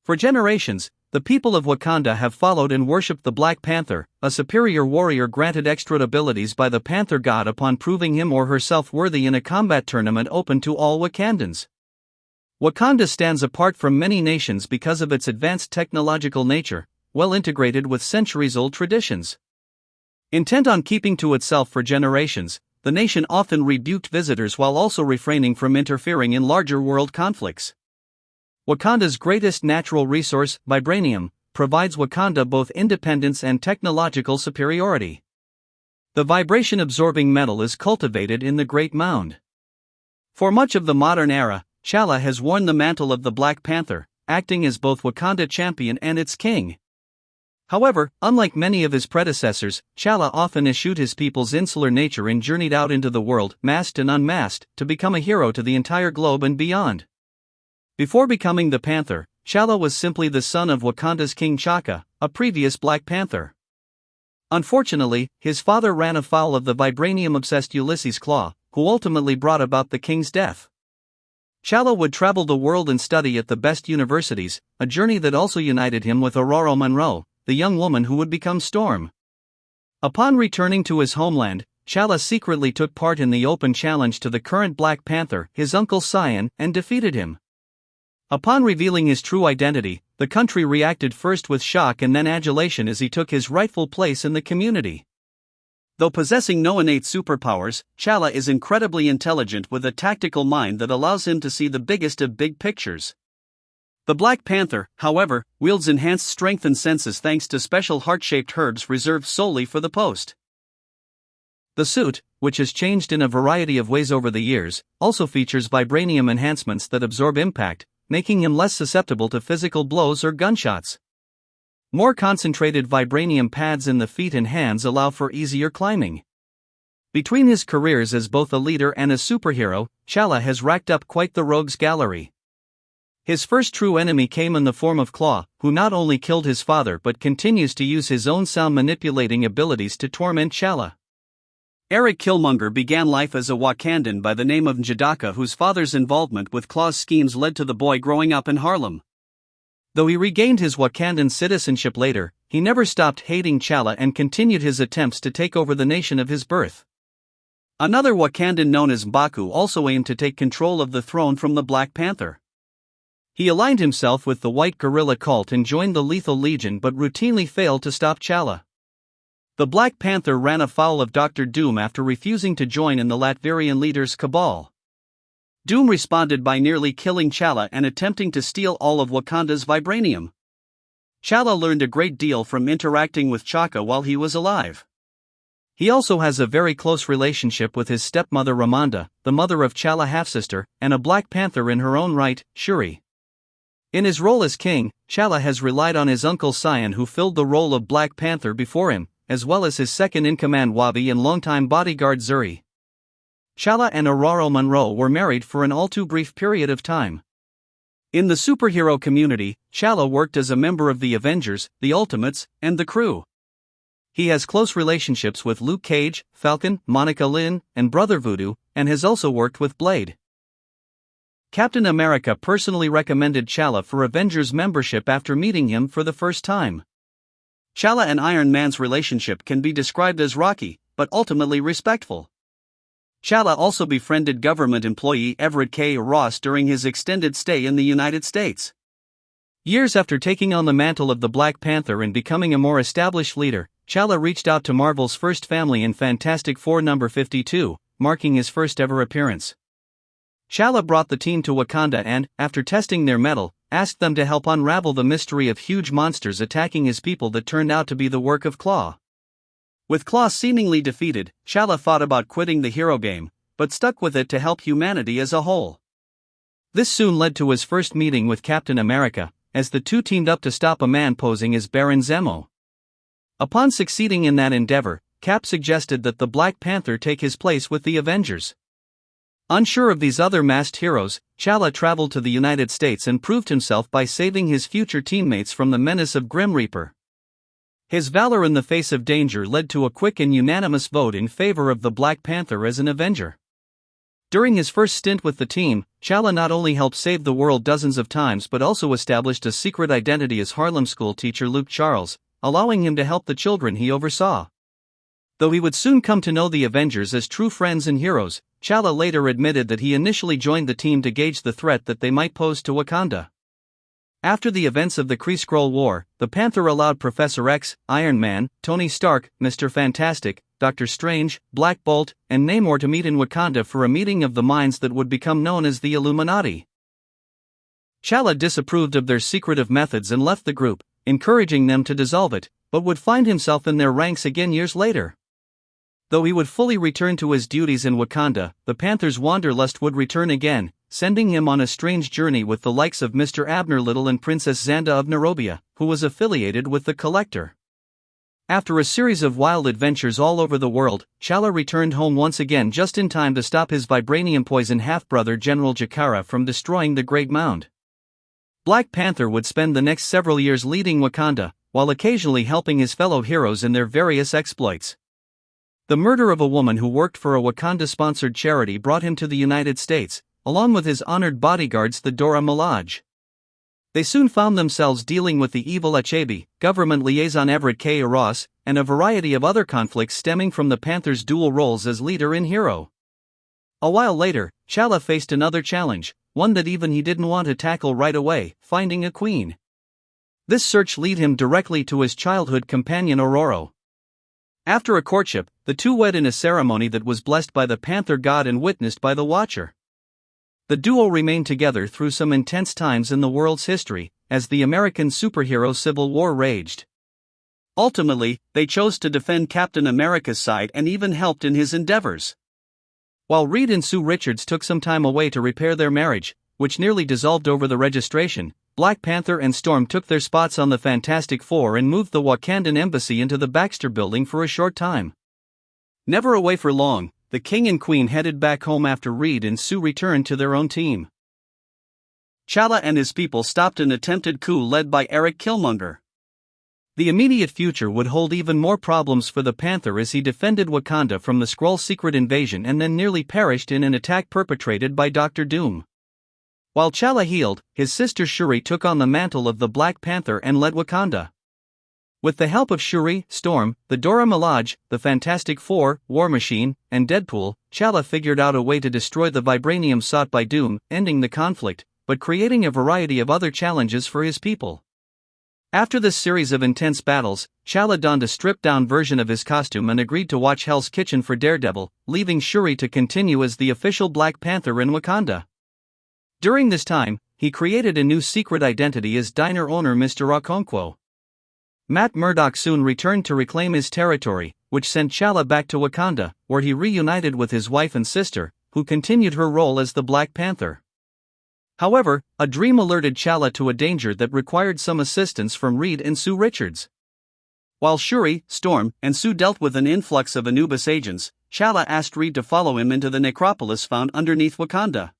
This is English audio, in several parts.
For generations, the people of Wakanda have followed and worshipped the Black Panther, a superior warrior granted extra abilities by the Panther God upon proving him or herself worthy in a combat tournament open to all Wakandans. Wakanda stands apart from many nations because of its advanced technological nature, well integrated with centuries-old traditions. Intent on keeping to itself for generations, the nation often rebuked visitors while also refraining from interfering in larger world conflicts. Wakanda's greatest natural resource, Vibranium, provides Wakanda both independence and technological superiority. The vibration-absorbing metal is cultivated in the Great Mound. For much of the modern era, T'Challa has worn the mantle of the Black Panther, acting as both Wakanda champion and its king. However, unlike many of his predecessors, T'Challa often eschewed his people's insular nature and journeyed out into the world, masked and unmasked, to become a hero to the entire globe and beyond. Before becoming the Panther, T'Challa was simply the son of Wakanda's King T'Chaka, a previous Black Panther. Unfortunately, his father ran afoul of the vibranium-obsessed Ulysses Klaue, who ultimately brought about the king's death. T'Challa would travel the world and study at the best universities, a journey that also united him with Ororo Munroe, the young woman who would become Storm. Upon returning to his homeland, T'Challa secretly took part in the open challenge to the current Black Panther, his uncle Sion, and defeated him. Upon revealing his true identity, the country reacted first with shock and then adulation as he took his rightful place in the community. Though possessing no innate superpowers, T'Challa is incredibly intelligent with a tactical mind that allows him to see the biggest of big pictures. The Black Panther, however, wields enhanced strength and senses thanks to special heart-shaped herbs reserved solely for the post. The suit, which has changed in a variety of ways over the years, also features vibranium enhancements that absorb impact, making him less susceptible to physical blows or gunshots. More concentrated vibranium pads in the feet and hands allow for easier climbing. Between his careers as both a leader and a superhero, T'Challa has racked up quite the rogues gallery. His first true enemy came in the form of Klaue, who not only killed his father but continues to use his own sound manipulating abilities to torment T'Challa. Eric Killmonger began life as a Wakandan by the name of N'Jadaka, whose father's involvement with Klaue's schemes led to the boy growing up in Harlem. Though he regained his Wakandan citizenship later, he never stopped hating T'Challa and continued his attempts to take over the nation of his birth. Another Wakandan known as M'Baku also aimed to take control of the throne from the Black Panther. He aligned himself with the White Guerrilla cult and joined the Lethal Legion but routinely failed to stop T'Challa. The Black Panther ran afoul of Dr. Doom after refusing to join in the Latvian leader's cabal. Doom responded by nearly killing T'Challa and attempting to steal all of Wakanda's vibranium. T'Challa learned a great deal from interacting with T'Chaka while he was alive. He also has a very close relationship with his stepmother Ramonda, the mother of T'Challa half-sister, and a Black Panther in her own right, Shuri. In his role as king, T'Challa has relied on his uncle Sion, who filled the role of Black Panther before him, as well as his second-in-command Wabi and longtime bodyguard Zuri. T'Challa and Ororo Munroe were married for an all-too-brief period of time. In the superhero community, T'Challa worked as a member of the Avengers, the Ultimates, and the Crew. He has close relationships with Luke Cage, Falcon, Monica Lynn, and Brother Voodoo, and has also worked with Blade. Captain America personally recommended T'Challa for Avengers membership after meeting him for the first time. T'Challa and Iron Man's relationship can be described as rocky, but ultimately respectful. T'Challa also befriended government employee Everett K. Ross during his extended stay in the United States. Years after taking on the mantle of the Black Panther and becoming a more established leader, T'Challa reached out to Marvel's first family in Fantastic Four number 52, marking his first ever appearance. T'Challa brought the team to Wakanda and, after testing their mettle, asked them to help unravel the mystery of huge monsters attacking his people that turned out to be the work of Klaue. With Klaue seemingly defeated, T'Challa thought about quitting the hero game, but stuck with it to help humanity as a whole. This soon led to his first meeting with Captain America, as the two teamed up to stop a man posing as Baron Zemo. Upon succeeding in that endeavor, Cap suggested that the Black Panther take his place with the Avengers. Unsure of these other masked heroes, T'Challa traveled to the United States and proved himself by saving his future teammates from the menace of Grim Reaper. His valor in the face of danger led to a quick and unanimous vote in favor of the Black Panther as an Avenger. During his first stint with the team, Chala not only helped save the world dozens of times but also established a secret identity as Harlem school teacher Luke Charles, allowing him to help the children he oversaw. Though he would soon come to know the Avengers as true friends and heroes, Chala later admitted that he initially joined the team to gauge the threat that they might pose to Wakanda. After the events of the Kree-Skrull War, the Panther allowed Professor X, Iron Man, Tony Stark, Mr. Fantastic, Doctor Strange, Black Bolt, and Namor to meet in Wakanda for a meeting of the minds that would become known as the Illuminati. Chala disapproved of their secretive methods and left the group, encouraging them to dissolve it, but would find himself in their ranks again years later. Though he would fully return to his duties in Wakanda, the Panther's wanderlust would return again, sending him on a strange journey with the likes of Mr. Abner Little and Princess Xanda of Nairobia, who was affiliated with the Collector. After a series of wild adventures all over the world, Chala returned home once again just in time to stop his Vibranium poison half-brother General Jakara from destroying the Great Mound. Black Panther would spend the next several years leading Wakanda, while occasionally helping his fellow heroes in their various exploits. The murder of a woman who worked for a Wakanda-sponsored charity brought him to the United States, along with his honored bodyguards the Dora Milaje. They soon found themselves dealing with the evil Achebe, government liaison Everett K. Ross, and a variety of other conflicts stemming from the Panther's dual roles as leader and hero. A while later, Chala faced another challenge, one that even he didn't want to tackle right away: finding a queen. This search led him directly to his childhood companion Ororo. After a courtship, the two wed in a ceremony that was blessed by the Panther God and witnessed by the Watcher. The duo remained together through some intense times in the world's history, as the American superhero Civil War raged. Ultimately, they chose to defend Captain America's side and even helped in his endeavors. While Reed and Sue Richards took some time away to repair their marriage, which nearly dissolved over the registration, Black Panther and Storm took their spots on the Fantastic Four and moved the Wakandan embassy into the Baxter Building for a short time. Never away for long, the King and Queen headed back home after Reed and Sue returned to their own team. Chala and his people stopped an attempted coup led by Eric Killmonger. The immediate future would hold even more problems for the Panther as he defended Wakanda from the Skrull secret invasion and then nearly perished in an attack perpetrated by Dr. Doom. While Chala healed, his sister Shuri took on the mantle of the Black Panther and led Wakanda. With the help of Shuri, Storm, the Dora Milaje, the Fantastic Four, War Machine, and Deadpool, Chala figured out a way to destroy the Vibranium sought by Doom, ending the conflict, but creating a variety of other challenges for his people. After this series of intense battles, Chala donned a stripped-down version of his costume and agreed to watch Hell's Kitchen for Daredevil, leaving Shuri to continue as the official Black Panther in Wakanda. During this time, he created a new secret identity as diner owner Mr. Okonkwo. Matt Murdock soon returned to reclaim his territory, which sent Chala back to Wakanda, where he reunited with his wife and sister, who continued her role as the Black Panther. However, a dream alerted Chala to a danger that required some assistance from Reed and Sue Richards. While Shuri, Storm, and Sue dealt with an influx of Anubis agents, Chala asked Reed to follow him into the necropolis found underneath Wakanda.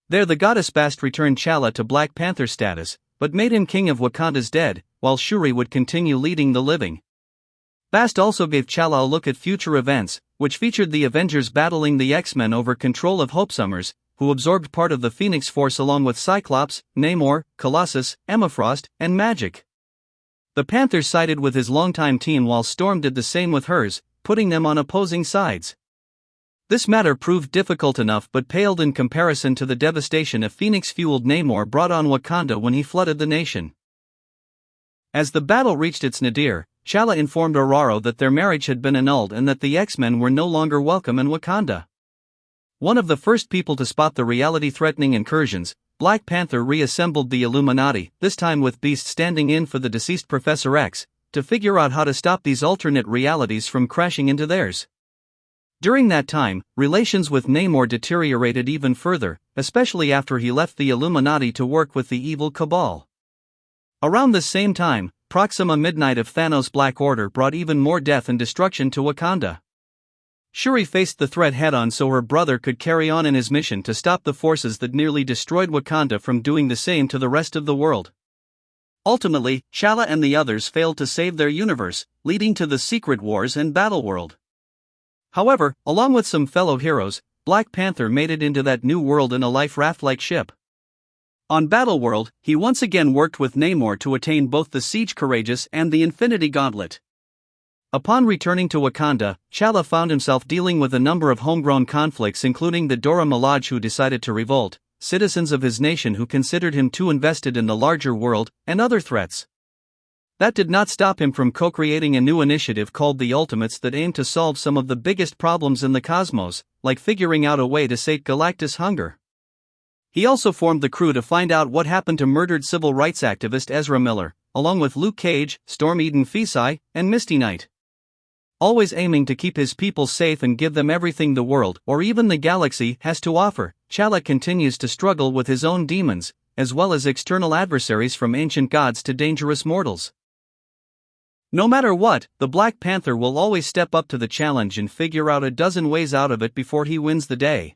There the goddess Bast returned Chala to Black Panther status, but made him king of Wakanda's dead, while Shuri would continue leading the living. Bast also gave Chala a look at future events, which featured the Avengers battling the X-Men over control of Hope Summers, who absorbed part of the Phoenix Force along with Cyclops, Namor, Colossus, Emma Frost, and Magik. The Panther sided with his longtime team while Storm did the same with hers, putting them on opposing sides. This matter proved difficult enough but paled in comparison to the devastation a Phoenix-fueled Namor brought on Wakanda when he flooded the nation. As the battle reached its nadir, Chala informed Ororo that their marriage had been annulled and that the X-Men were no longer welcome in Wakanda. One of the first people to spot the reality-threatening incursions, Black Panther reassembled the Illuminati, this time with Beast standing in for the deceased Professor X, to figure out how to stop these alternate realities from crashing into theirs. During that time, relations with Namor deteriorated even further, especially after he left the Illuminati to work with the evil Cabal. Around this same time, Proxima Midnight of Thanos' Black Order brought even more death and destruction to Wakanda. Shuri faced the threat head-on so her brother could carry on in his mission to stop the forces that nearly destroyed Wakanda from doing the same to the rest of the world. Ultimately, Chala and the others failed to save their universe, leading to the Secret Wars and Battleworld. However, along with some fellow heroes, Black Panther made it into that new world in a life raft-like ship. On Battleworld, he once again worked with Namor to attain both the Siege Courageous and the Infinity Gauntlet. Upon returning to Wakanda, T'Challa found himself dealing with a number of homegrown conflicts, including the Dora Milaje who decided to revolt, citizens of his nation who considered him too invested in the larger world, and other threats. That did not stop him from co-creating a new initiative called the Ultimates that aimed to solve some of the biggest problems in the cosmos, like figuring out a way to sate Galactus' hunger. He also formed the crew to find out what happened to murdered civil rights activist Ezra Miller, along with Luke Cage, Storm Eden Fesai, and Misty Knight. Always aiming to keep his people safe and give them everything the world, or even the galaxy, has to offer, T'Challa continues to struggle with his own demons, as well as external adversaries from ancient gods to dangerous mortals. No matter what, the Black Panther will always step up to the challenge and figure out a dozen ways out of it before he wins the day.